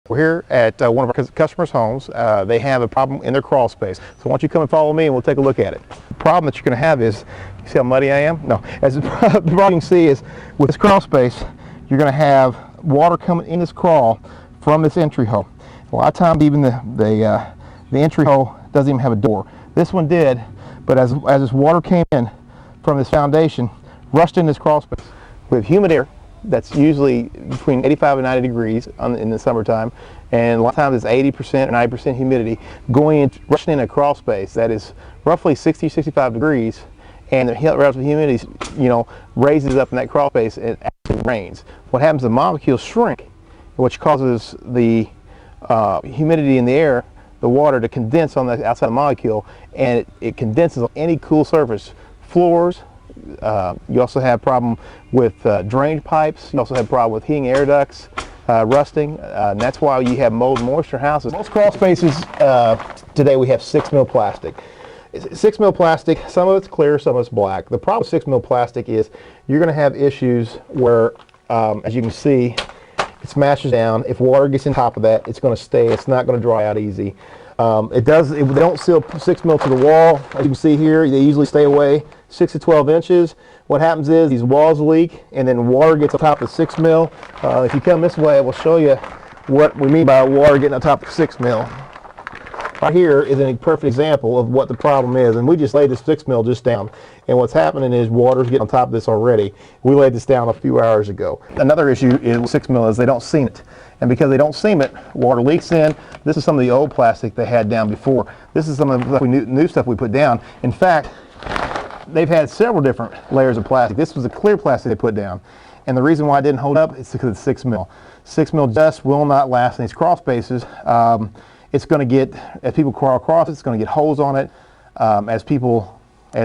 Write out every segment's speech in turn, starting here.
We're here at one of our customers' homes. They have a problem in their crawl space. So why don't you come and follow me and we'll take a look at it. The problem that you're going to have is, you see how muddy I am? No. As the problem you can see is, with this crawl space, you're going to have water coming in this crawl from this entry hole. A lot of times even the entry hole doesn't even have a door. This one did, but as this water came in from this foundation, rushed in this crawl space. We have humid air that's usually between 85 and 90 degrees in the summertime, and a lot of times it's 80% or 90% humidity rushing in a crawl space that is roughly 60-65 degrees, and the relative humidity, raises up in that crawl space and it actually rains. What happens, the molecules shrink, which causes the humidity in the air, the water, to condense on the outside of the molecule, and it condenses on any cool surface, floors. You also have problem with drainage pipes. You also have problem with heating air ducts rusting, and that's why you have mold and moisture in houses. Most crawl spaces today we have 6 mil plastic. 6 mil plastic, some of it's clear, some of it's black. The problem with 6 mil plastic is you're going to have issues where, as you can see, it smashes down. If water gets on top of that, it's going to stay. It's not going to dry out easy. They don't seal 6 mil to the wall. As you can see here, they usually stay away 6 to 12 inches. What happens is these walls leak, and then water gets on top of 6 mil. If you come this way, I will show you what we mean by water getting on top of 6 mil. Right here is a perfect example of what the problem is, and we just laid this 6 mil just down, and what's happening is water's getting on top of this already. We laid this down a few hours ago. Another issue is with 6 mil is they don't seam it, and because they don't seam it, water leaks in. This is some of the old plastic they had down before. This is some of the new stuff we put down. In fact, they've had several different layers of plastic. This was a clear plastic they put down, and the reason why it didn't hold up is because it's 6 mil. 6 mil just will not last in these crawl spaces. It's going to get, as people crawl across it, it's going to get holes on it. As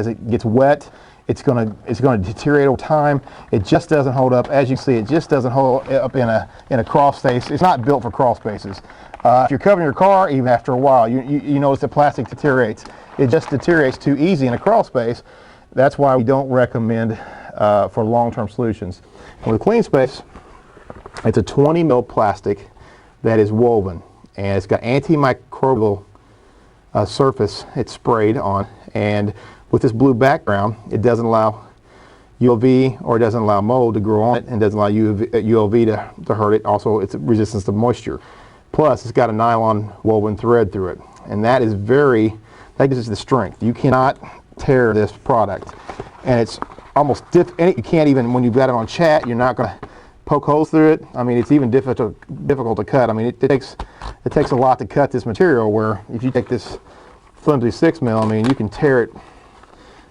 it gets wet, it's going to deteriorate over time. It just doesn't hold up. As you can see, it just doesn't hold up in a crawl space. It's not built for crawl spaces. If you're covering your car, even after a while, you notice the plastic deteriorates. It just deteriorates too easy in a crawl space. That's why we don't recommend for long-term solutions. And with clean space, it's a 20 mil plastic that is woven, and it's got antimicrobial surface it's sprayed on, and with this blue background, it doesn't allow ULV, or it doesn't allow mold to grow on it, and doesn't allow ULV to hurt it. Also, it's resistance to moisture. Plus, it's got a nylon woven thread through it, and that gives us the strength. You cannot tear this product, and it's almost you can't even, when you've got it on chat, you're not going to poke holes through it. I mean, it's even difficult to cut. I mean, it takes a lot to cut this material, where if you take this flimsy 6 mil, I mean, you can tear it,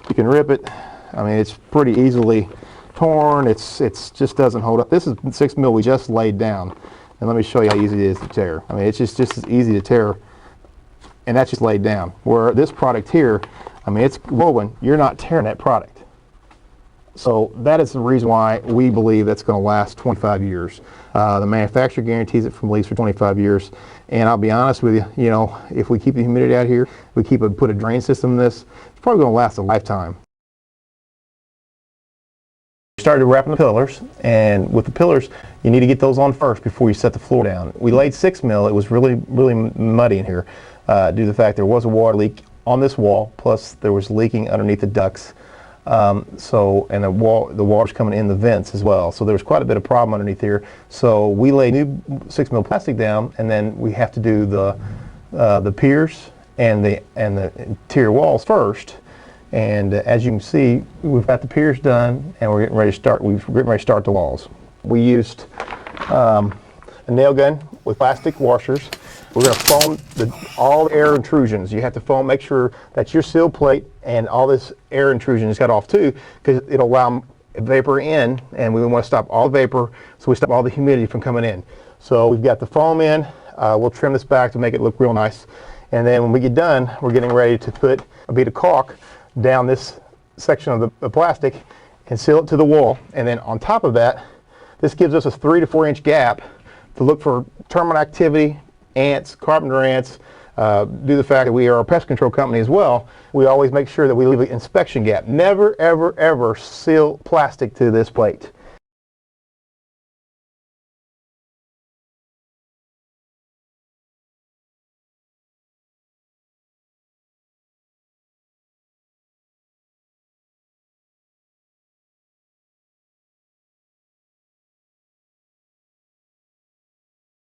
you can rip it. I mean, it's pretty easily torn. It's just doesn't hold up. This is 6 mil we just laid down, and let me show you how easy it is to tear. I mean, it's just as easy to tear, and that's just laid down. Where this product here, I mean, it's woven. You're not tearing that product. So that is the reason why we believe that's going to last 25 years. The manufacturer guarantees it from lease for 25 years. And I'll be honest with you, if we keep the humidity out here, we put a drain system in this, it's probably going to last a lifetime. We started wrapping the pillars, and with the pillars, you need to get those on first before you set the floor down. We laid 6 mil. It was really muddy in here due to the fact there was a water leak on this wall, plus there was leaking underneath the ducts. And the water's coming in the vents as well. So there was quite a bit of problem underneath here. So we lay new 6 mil plastic down, and then we have to do the piers and the interior walls first. And as you can see, we've got the piers done, and we're getting ready to start the walls. We used a nail gun with plastic washers. We're going to foam all air intrusions. You have to foam, make sure that your seal plate and all this air intrusion is cut off too, because it'll allow vapor in, and we want to stop all the vapor, so we stop all the humidity from coming in. So we've got the foam in. We'll trim this back to make it look real nice. And then when we get done, we're getting ready to put a bead of caulk down this section of the plastic and seal it to the wall. And then on top of that, this gives us a 3 to 4 inch gap to look for termite activity, ants, carpenter ants. Due to the fact that we are a pest control company as well, we always make sure that we leave an inspection gap. Never, ever, ever seal plastic to this plate.